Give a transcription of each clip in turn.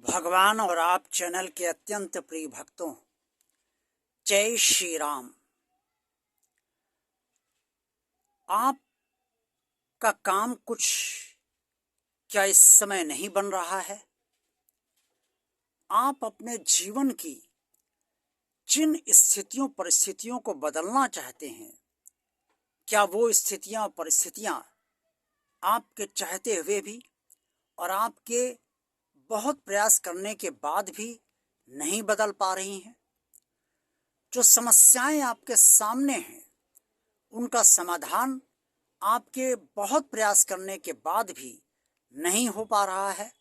भगवान और आप चैनल के अत्यंत प्रिय भक्तों, जय श्री राम। आपका काम कुछ क्या इस समय नहीं बन रहा है? आप अपने जीवन की जिन स्थितियों परिस्थितियों को बदलना चाहते हैं, क्या वो स्थितियां परिस्थितियां आपके चाहते हुए भी और आपके बहुत प्रयास करने के बाद भी नहीं बदल पा रही हैं? जो समस्याएं आपके सामने हैं, उनका समाधान आपके बहुत प्रयास करने के बाद भी नहीं हो पा रहा है।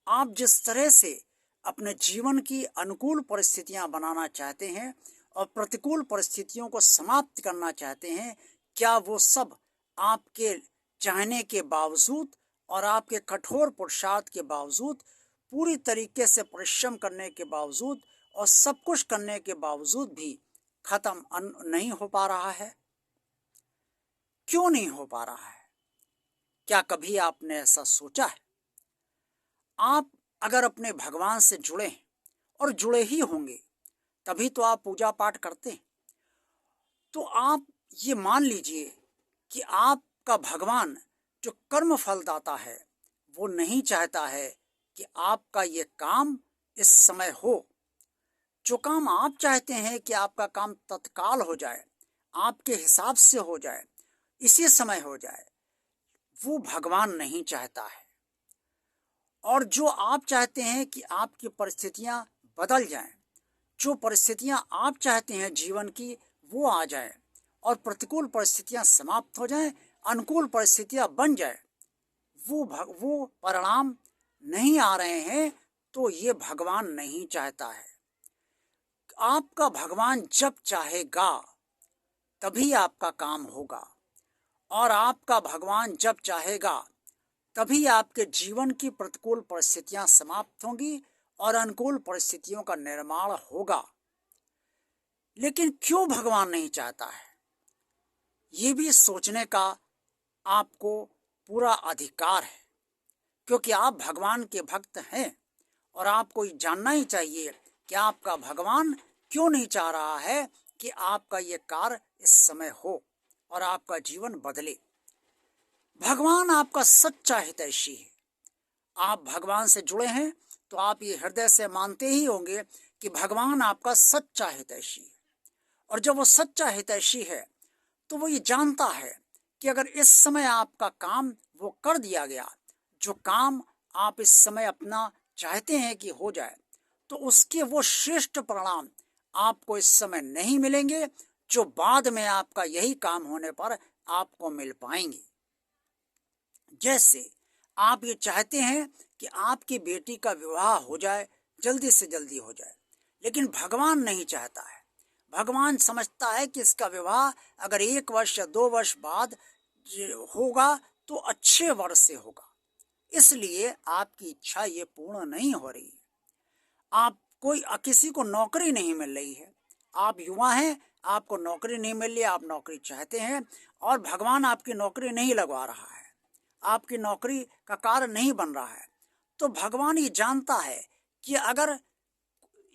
आप जिस तरह से अपने जीवन की अनुकूल परिस्थितियां बनाना चाहते हैं और प्रतिकूल परिस्थितियों को समाप्त करना चाहते हैं, क्या वो सब आपके चाहने के बावजूद और आपके कठोर पुरुषार्थ के बावजूद, पूरी तरीके से परिश्रम करने के बावजूद और सब कुछ करने के बावजूद भी खत्म नहीं हो पा रहा है? क्यों नहीं हो पा रहा है? क्या कभी आपने ऐसा सोचा है? आप अगर अपने भगवान से जुड़े हैं और जुड़े ही होंगे, तभी तो आप पूजा पाठ करते हैं। तो आप ये मान लीजिए कि आपका भगवान जो कर्म फलदाता है, वो नहीं चाहता है कि आपका ये काम इस समय हो। जो काम आप चाहते हैं कि आपका काम तत्काल हो जाए, आपके हिसाब से हो जाए, इसी समय हो जाए, वो भगवान नहीं चाहता है। और जो आप चाहते हैं कि आपकी परिस्थितियां बदल जाएं, जो परिस्थितियां आप चाहते हैं जीवन की वो आ जाए और प्रतिकूल परिस्थितियां समाप्त हो जाएं, अनुकूल परिस्थितियां बन जाए, वो परिणाम नहीं आ रहे हैं, तो ये भगवान नहीं चाहता है। आपका भगवान जब चाहेगा तभी आपका काम होगा, और आपका भगवान जब चाहेगा तभी आपके जीवन की प्रतिकूल परिस्थितियां समाप्त होंगी और अनुकूल परिस्थितियों का निर्माण होगा। लेकिन क्यों भगवान नहीं चाहता है, ये भी सोचने का आपको पूरा अधिकार है, क्योंकि आप भगवान के भक्त हैं और आपको ये जानना ही चाहिए कि आपका भगवान क्यों नहीं चाह रहा है कि आपका ये कार्य इस समय हो और आपका जीवन बदले। भगवान आपका सच्चा हितैषी है। आप भगवान से जुड़े हैं तो आप ये हृदय से मानते ही होंगे कि भगवान आपका सच्चा हितैषी है। और जब वो सच्चा हितैषी है तो वो ये जानता है कि अगर इस समय आपका काम वो कर दिया गया, जो काम आप इस समय अपना चाहते हैं कि हो जाए, तो उसके वो श्रेष्ठ परिणाम आपको इस समय नहीं मिलेंगे, जो बाद में आपका यही काम होने पर आपको मिल पाएंगे। जैसे आप ये चाहते हैं कि आपकी बेटी का विवाह हो जाए, जल्दी से जल्दी हो जाए, लेकिन भगवान नहीं चाहता है। भगवान समझता है कि इसका विवाह अगर 1 वर्ष या 2 वर्ष बाद होगा तो अच्छे वर्ष से होगा, इसलिए आपकी इच्छा ये पूर्ण नहीं हो रही है। आप किसी को नौकरी नहीं मिल रही है, आप युवा हैं, आपको नौकरी नहीं मिल रही, आप नौकरी चाहते हैं और भगवान आपकी नौकरी नहीं लगवा रहा है, आपकी नौकरी का कार्य नहीं बन रहा है। तो भगवान ये जानता है कि अगर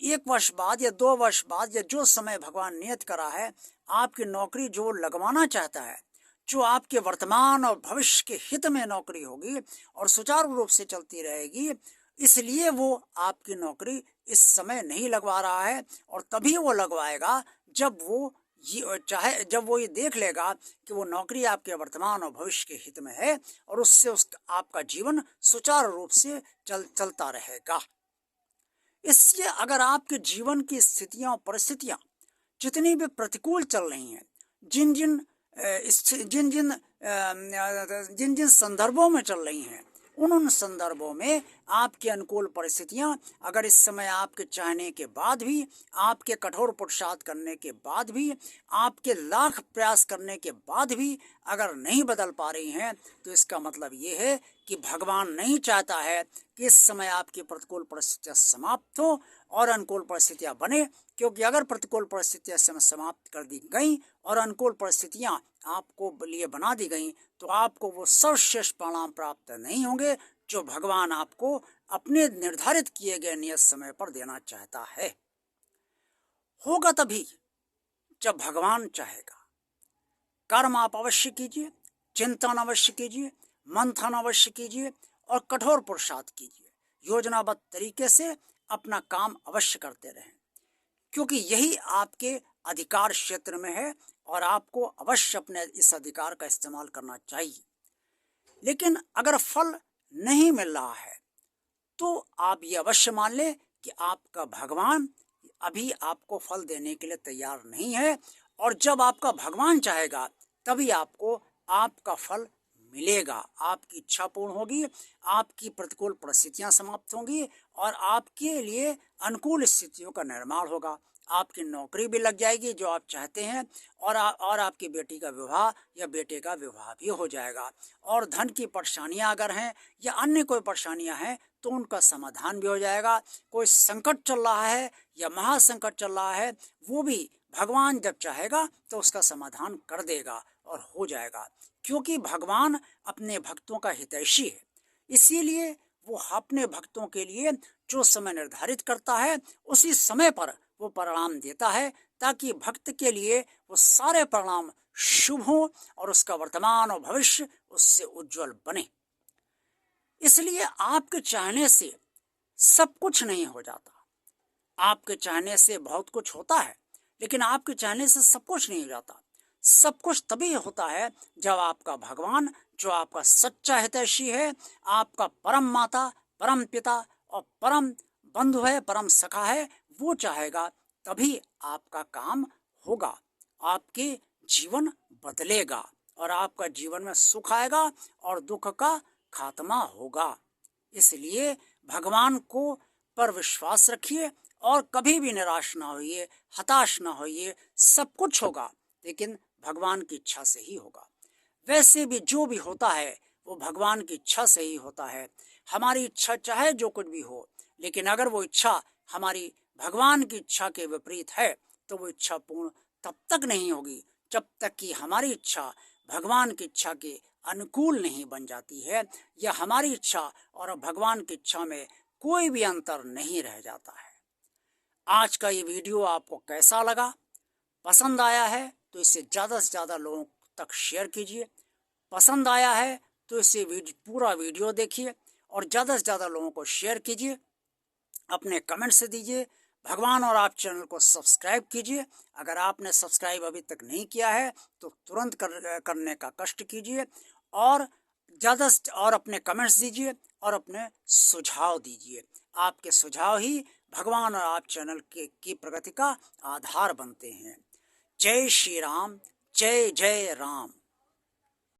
1 वर्ष बाद या 2 वर्ष बाद या जो समय भगवान नियत करा है, आपकी नौकरी जो लगवाना चाहता है, जो आपके वर्तमान और भविष्य के हित में नौकरी होगी और सुचारू रूप से चलती रहेगी, इसलिए वो आपकी नौकरी इस समय नहीं लगवा रहा है। और तभी वो लगवाएगा जब वो ये देख लेगा कि वो नौकरी आपके वर्तमान और भविष्य के हित में है और उससे आपका जीवन सुचारू रूप से चलता रहेगा। इसलिए अगर आपके जीवन की स्थितियां और परिस्थितियां जितनी भी प्रतिकूल चल रही हैं, जिन जिन संदर्भों में चल रही हैं, उन संदर्भों में आपकी अनुकूल परिस्थितियां अगर इस समय आपके चाहने के बाद भी, आपके कठोर पुरुषार्थ करने के बाद भी, आपके लाख प्रयास करने के बाद भी अगर नहीं बदल पा रही हैं, तो इसका मतलब ये है कि भगवान नहीं चाहता है कि इस समय आपकी प्रतिकूल परिस्थितियां समाप्त हो और अनुकूल परिस्थितियां बने। क्योंकि अगर प्रतिकूल परिस्थितियां समाप्त कर दी गई और अनुकूल परिस्थितियां आपको लिए बना दी गई, तो आपको वो सर्वश्रेष्ठ परिणाम प्राप्त नहीं होंगे जो भगवान आपको अपने निर्धारित किए गए नियत समय पर देना चाहता है। होगा तभी जब भगवान चाहेगा। कर्म आप अवश्य कीजिए, चिंतन अवश्य कीजिए, मंथन अवश्य कीजिए और कठोर पुरुषार्थ कीजिए। योजनाबद्ध तरीके से अपना काम अवश्य करते रहें, क्योंकि यही आपके अधिकार क्षेत्र में है और आपको अवश्य अपने इस अधिकार का इस्तेमाल करना चाहिए। लेकिन अगर फल नहीं मिल रहा है तो आप ये अवश्य मान लें कि आपका भगवान अभी आपको फल देने के लिए तैयार नहीं है, और जब आपका भगवान चाहेगा तभी आपको आपका फल मिलेगा। आपकी इच्छा पूर्ण होगी, आपकी प्रतिकूल परिस्थितियां समाप्त होंगी और आपके लिए अनुकूल स्थितियों का निर्माण होगा। आपकी नौकरी भी लग जाएगी जो आप चाहते हैं, और आपकी बेटी का विवाह या बेटे का विवाह भी हो जाएगा। और धन की परेशानियां अगर हैं या अन्य कोई परेशानियां हैं तो उनका समाधान भी हो जाएगा। कोई संकट चल रहा है या महासंकट चल रहा है, वो भी भगवान जब चाहेगा तो उसका समाधान कर देगा और हो जाएगा, क्योंकि भगवान अपने भक्तों का हितैषी है। इसीलिए वो अपने भक्तों के लिए जो समय निर्धारित करता है उसी समय पर वो परिणाम देता है, ताकि भक्त के लिए वो सारे परिणाम शुभ हों और उसका वर्तमान और भविष्य उससे उज्जवल बने। इसलिए आपके चाहने से सब कुछ नहीं हो जाता। आपके चाहने से बहुत कुछ होता है, लेकिन आपके चाहने से सब कुछ नहीं हो जाता। सब कुछ तभी होता है जब आपका भगवान, जो आपका सच्चा हितैषी है, आपका परम माता, परम पिता और परम बंधु है, परम सखा है, वो चाहेगा तभी आपका काम होगा। आपके जीवन बदलेगा और आपका जीवन में सुख आएगा और दुख का खात्मा होगा। इसलिए भगवान को पर विश्वास रखिए और कभी भी निराश ना होइए, हताश ना होइए। सब कुछ होगा, लेकिन भगवान की इच्छा से ही होगा। वैसे भी जो भी होता है वो भगवान की इच्छा से ही होता है। हमारी इच्छा चाहे जो कुछ भी हो, लेकिन अगर वो इच्छा हमारी भगवान की इच्छा के विपरीत है तो वो इच्छा पूर्ण तब तक नहीं होगी जब तक कि हमारी इच्छा भगवान की इच्छा के अनुकूल नहीं बन जाती है, या हमारी इच्छा और भगवान की इच्छा में कोई भी अंतर नहीं रह जाता है। आज का ये वीडियो आपको कैसा लगा? पसंद आया है तो इसे ज़्यादा से ज़्यादा लोगों तक शेयर कीजिए। पसंद आया है तो इसे पूरा वीडियो देखिए और ज़्यादा से ज़्यादा लोगों को शेयर कीजिए। अपने कमेंट से दीजिए। भगवान और आप चैनल को सब्सक्राइब कीजिए। अगर आपने सब्सक्राइब अभी तक नहीं किया है तो तुरंत करने का कष्ट कीजिए, और ज़्यादा और अपने कमेंट्स दीजिए और अपने सुझाव दीजिए। आपके सुझाव ही भगवान और आप चैनल की प्रगति का आधार बनते हैं। जय श्री राम, जय जय राम।